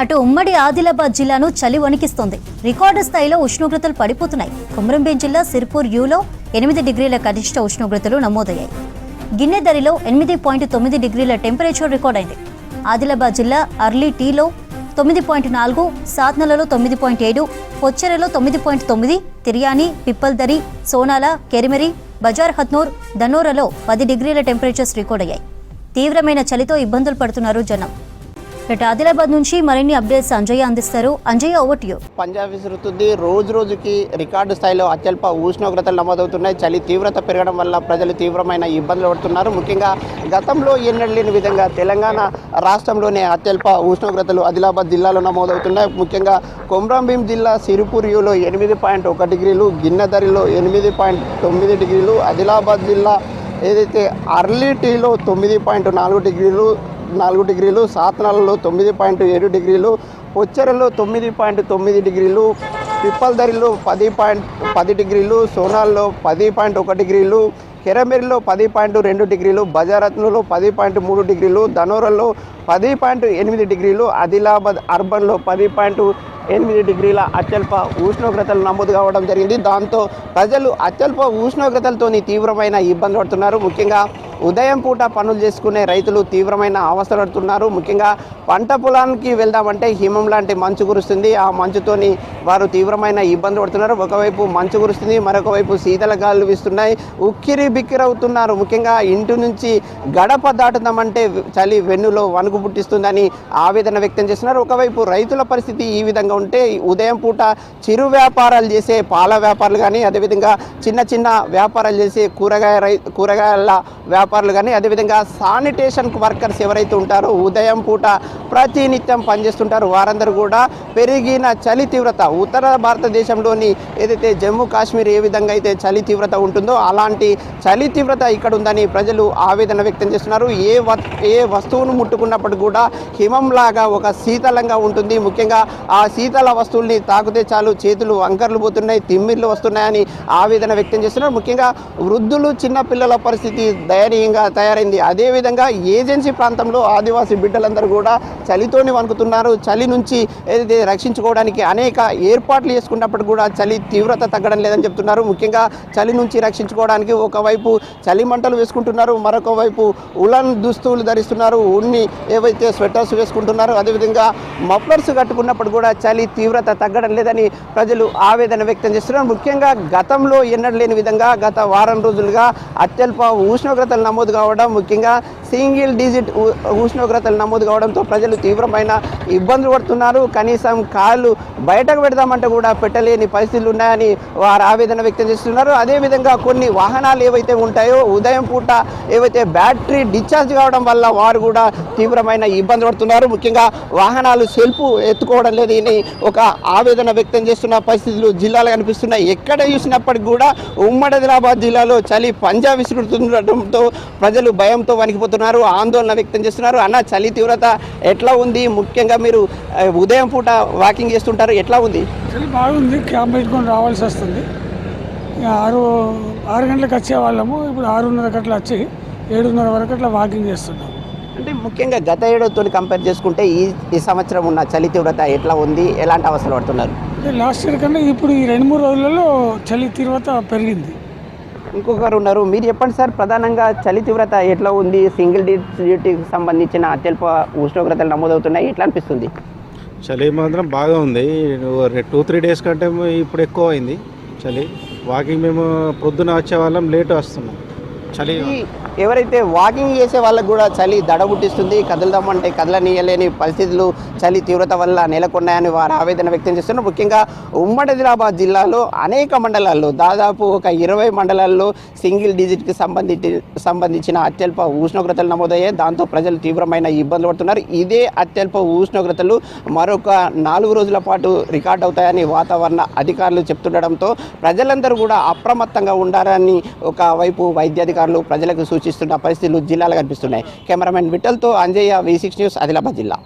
అటు ఉమ్మడి ఆదిలాబాద్ జిల్లాను చలి వణికిస్తోంది. రికార్డు స్థాయిలో ఉష్ణోగ్రతలు పడిపోతున్నాయి. కొమరంభీం జిల్లా సిర్పూర్ యూలో 8 డిగ్రీల కనిష్ట ఉష్ణోగ్రతలు నమోదయ్యాయి. గిన్నెదరిలో 8.9 డిగ్రీల టెంపరేచర్ రికార్డైంది. ఆదిలాబాద్ జిల్లా అర్లీ టీలో 9.4, సాత్నలలో 9.7, పొచ్చెరలో 9.9, తిర్యాని, పిప్పల్దరి, సోనాల, కెరిమెరి, బజార్ హత్నూర్, దన్నోరలో 10 డిగ్రీల టెంపరేచర్స్ రికార్డయ్యాయి. తీవ్రమైన చలితో ఇబ్బందులు పడుతున్నారు జనం. ఇటు ఆదిలాబాద్ నుంచి మరిన్ని అప్డేట్స్ అంజయ్య అందిస్తారు. Anjaiah, over to you. పంజాబ్ విసురుతుంది. రోజు రోజుకి రికార్డు స్థాయిలో అత్యల్ప ఉష్ణోగ్రతలు నమోదవుతున్నాయి. చలి తీవ్రత పెరగడం వల్ల ప్రజలు తీవ్రమైన ఇబ్బందులు పడుతున్నారు. ముఖ్యంగా గతంలో ఎన్నడూ లేని విధంగా తెలంగాణ రాష్ట్రంలోనే అత్యల్ప ఉష్ణోగ్రతలు ఆదిలాబాద్ జిల్లాలో నమోదవుతున్నాయి. ముఖ్యంగా కొమరంభీం జిల్లా సిరిపూర్ యూలో 8.1 డిగ్రీలు, గిన్నెదరిలో 8.9 డిగ్రీలు, ఆదిలాబాద్ జిల్లా ఏదైతే అర్లీ టీలో 9.4 డిగ్రీలు, సాత్నాలలో 9.7 డిగ్రీలు, పొచ్చెరలో 9.9 డిగ్రీలు, పిప్పల్దరిలో 10 డిగ్రీలు, సోనాల్లో 10.1 డిగ్రీలు, కెరమెరిలో 10.2 డిగ్రీలు, బజారత్నులో 10.3 డిగ్రీలు, ధనోరలో 10.8 డిగ్రీలు, ఆదిలాబాద్ అర్బన్లో 10.8 డిగ్రీల అత్యల్ప ఉష్ణోగ్రతలు నమోదు కావడం జరిగింది. దాంతో ప్రజలు అత్యల్ప ఉష్ణోగ్రతలతోని తీవ్రమైన ఇబ్బంది పడుతున్నారు. ముఖ్యంగా ఉదయం పూట పనులు చేసుకునే రైతులు తీవ్రమైన అవస్థలు పడుతున్నారు. ముఖ్యంగా పంట పొలానికి వెళ్దామంటే హిమం లాంటి మంచు కురుస్తుంది. ఆ మంచుతోని వారు తీవ్రమైన ఇబ్బంది పడుతున్నారు. ఒకవైపు మంచు కురుస్తుంది, మరొక వైపు శీతల గాలులు వీస్తున్నాయి. ఉక్కిరి బిక్కిరవుతున్నారు. ముఖ్యంగా ఇంటి నుంచి గడప దాటుదామంటే చలి వెన్నులో వణుకు పుట్టిస్తుందని ఆవేదన వ్యక్తం చేస్తున్నారు. ఒకవైపు రైతుల పరిస్థితి ఈ విధంగా ఉంటే, ఉదయం పూట చిరు వ్యాపారాలు చేసే పాల వ్యాపారులు కానీ, అదేవిధంగా చిన్న చిన్న వ్యాపారాలు చేసే కూరగాయల వ్యాపారులు కానీ, అదేవిధంగా శానిటేషన్ వర్కర్స్ ఎవరైతే ఉంటారో ఉదయం పూట ప్రతినిత్యం పనిచేస్తుంటారు, వారందరూ కూడా పెరిగిన చలి తీవ్రత, ఉత్తర భారతదేశంలోని ఏదైతే జమ్మూ కాశ్మీర్ ఏ విధంగా అయితే చలి తీవ్రత ఉంటుందో అలాంటి చలి తీవ్రత ఇక్కడ ఉందని ప్రజలు ఆవేదన వ్యక్తం చేస్తున్నారు. ఏ వస్తువును ముట్టుకున్నప్పుడు కూడా హిమంలాగా ఒక శీతలంగా ఉంటుంది. ముఖ్యంగా ఆ శీతల వస్తువుల్ని తాకితే చాలు చేతులు వంకర్లు పోతున్నాయి, తిమ్మిర్లు వస్తున్నాయని ఆవేదన వ్యక్తం చేస్తున్నారు. ముఖ్యంగా వృద్ధులు, చిన్నపిల్లల పరిస్థితి దయనీయంగా తయారైంది. అదేవిధంగా ఏజెన్సీ ప్రాంతంలో ఆదివాసీ బిడ్డలందరూ కూడా చలితోని వణుకుతున్నారు. చలి నుంచి ఏదైతే రక్షించుకోవడానికి అనేక ఏర్పాట్లు చేసుకున్నప్పుడు కూడా చలి తీవ్రత తగ్గడం లేదని చెప్తున్నారు. ముఖ్యంగా చలి నుంచి రక్షించుకోవడానికి ఒకవైపు చలి మంటలు వేసుకుంటున్నారు, మరొక వైపు ఉలన్ దుస్తువులు ధరిస్తున్నారు, ఉన్ని ఏవైతే స్వెటర్స్ వేసుకుంటున్నారు, అదేవిధంగా మఫ్లర్స్ కట్టుకున్నప్పుడు కూడా చలి తీవ్రత తగ్గడం లేదని ప్రజలు ఆవేదన వ్యక్తం చేస్తున్నారు. ముఖ్యంగా గతంలో ఎన్నడూ లేని విధంగా గత వారం రోజులుగా అత్యల్ప ఉష్ణోగ్రతలు నమోదు కావడం, ముఖ్యంగా సింగిల్ డిజిట్ ఉష్ణోగ్రతలు నమోదు కావడంతో ప్రజలు తీవ్రమైన ఇబ్బందులు పడుతున్నారు. కనీసం కాళ్ళు బయటకు పెడదామంటే కూడా పెట్టలేని పరిస్థితులు ఉన్నాయని వారు ఆవేదన వ్యక్తం చేస్తున్నారు. అదేవిధంగా కొన్ని వాహనాలు ఏవైతే ఉంటాయో ఉదయం పూట ఏవైతే బ్యాటరీ డిశ్చార్జ్ కావడం వల్ల వారు కూడా తీవ్రమైన ఇబ్బంది పడుతున్నారు. ముఖ్యంగా వాహనాలు సెల్ఫ్ ఎత్తుకోవడం లేదు అని ఒక ఆవేదన వ్యక్తం చేస్తున్న పరిస్థితులు జిల్లాలో కనిపిస్తున్నాయి. ఎక్కడ చూసినప్పటికీ కూడా ఉమ్మడి ఆదిలాబాద్ జిల్లాలో చలి పంజా విసురుతుండటంతో ప్రజలు భయంతో వణికిపోతున్నారు, ఆందోళన వ్యక్తం చేస్తున్నారు. అన్న, చలి తీవ్రత ఎట్లా ఉంది? ముఖ్యంగా మీరు ఉదయం పూట వాకింగ్ చేస్తుంటారు, ఎట్లా ఉంది? చలి బాగుంది. క్యాంప్ పెట్టుకొని రావాల్సి వస్తుంది. 6 గంటలకు వచ్చే వాళ్ళము ఇప్పుడు 6:30 గంటలు వచ్చి 7:30 వరకు అట్లా వాకింగ్ చేస్తున్నాం. అంటే ముఖ్యంగా గత ఏడాదితో కంపేర్ చేసుకుంటే ఈ సంవత్సరం ఉన్న చలి తీవ్రత ఎట్లా ఉంది? ఎలాంటి అవసరం పడుతున్నారు? అంటే లాస్ట్ ఇయర్ కన్నా ఇప్పుడు ఈ 2-3 రోజులలో చలి తీవ్రత పెరిగింది. ఇంకొకరు ఉన్నారు, మీరు చెప్పండి సార్. ప్రధానంగా చలి తీవ్రత ఎట్లా ఉంది? సింగిల్ డిజిట్కి సంబంధించిన అత్యల్ప ఉష్ణోగ్రతలు నమోదవుతున్నాయి, ఎట్లా అనిపిస్తుంది? చలి మాత్రం బాగా ఉంది. 2-3 డేస్ కంటే ఇప్పుడు ఎక్కువ అయింది చలి. వాకింగ్ మేము పొద్దున వచ్చే వాళ్ళం లేట్ వస్తున్నాం. చలి ఎవరైతే వాకింగ్ చేసే వాళ్ళకు కూడా చలి దడబుట్టిస్తుంది. కదులుదామంటే కదలనీయలేని పరిస్థితులు చలి తీవ్రత వల్ల నెలకొన్నాయని వారు ఆవేదన వ్యక్తం చేస్తున్నారు. ముఖ్యంగా ఉమ్మడి ఆదిలాబాద్ జిల్లాలో అనేక మండలాల్లో, దాదాపు ఒక 20 మండలాల్లో సింగిల్ డిజిట్కి సంబంధించిన అత్యల్ప ఉష్ణోగ్రతలు నమోదయ్యాయి. దాంతో ప్రజలు తీవ్రమైన ఇబ్బందులు పడుతున్నారు. ఇదే అత్యల్ప ఉష్ణోగ్రతలు మరొక 4 రోజుల పాటు రికార్డ్ అవుతాయని వాతావరణ అధికారులు చెప్తుండడంతో ప్రజలందరూ కూడా అప్రమత్తంగా ఉండాలని ఒకవైపు వైద్యాధికారులు ప్రజలకు సూచిస్తున్న పరిస్థితులు జిల్లాలో కనిపిస్తున్నాయి. కెమెరామెన్ విఠల్తో అంజయ్య, V6 న్యూస్, ఆదిలాబాద్ జిల్లా.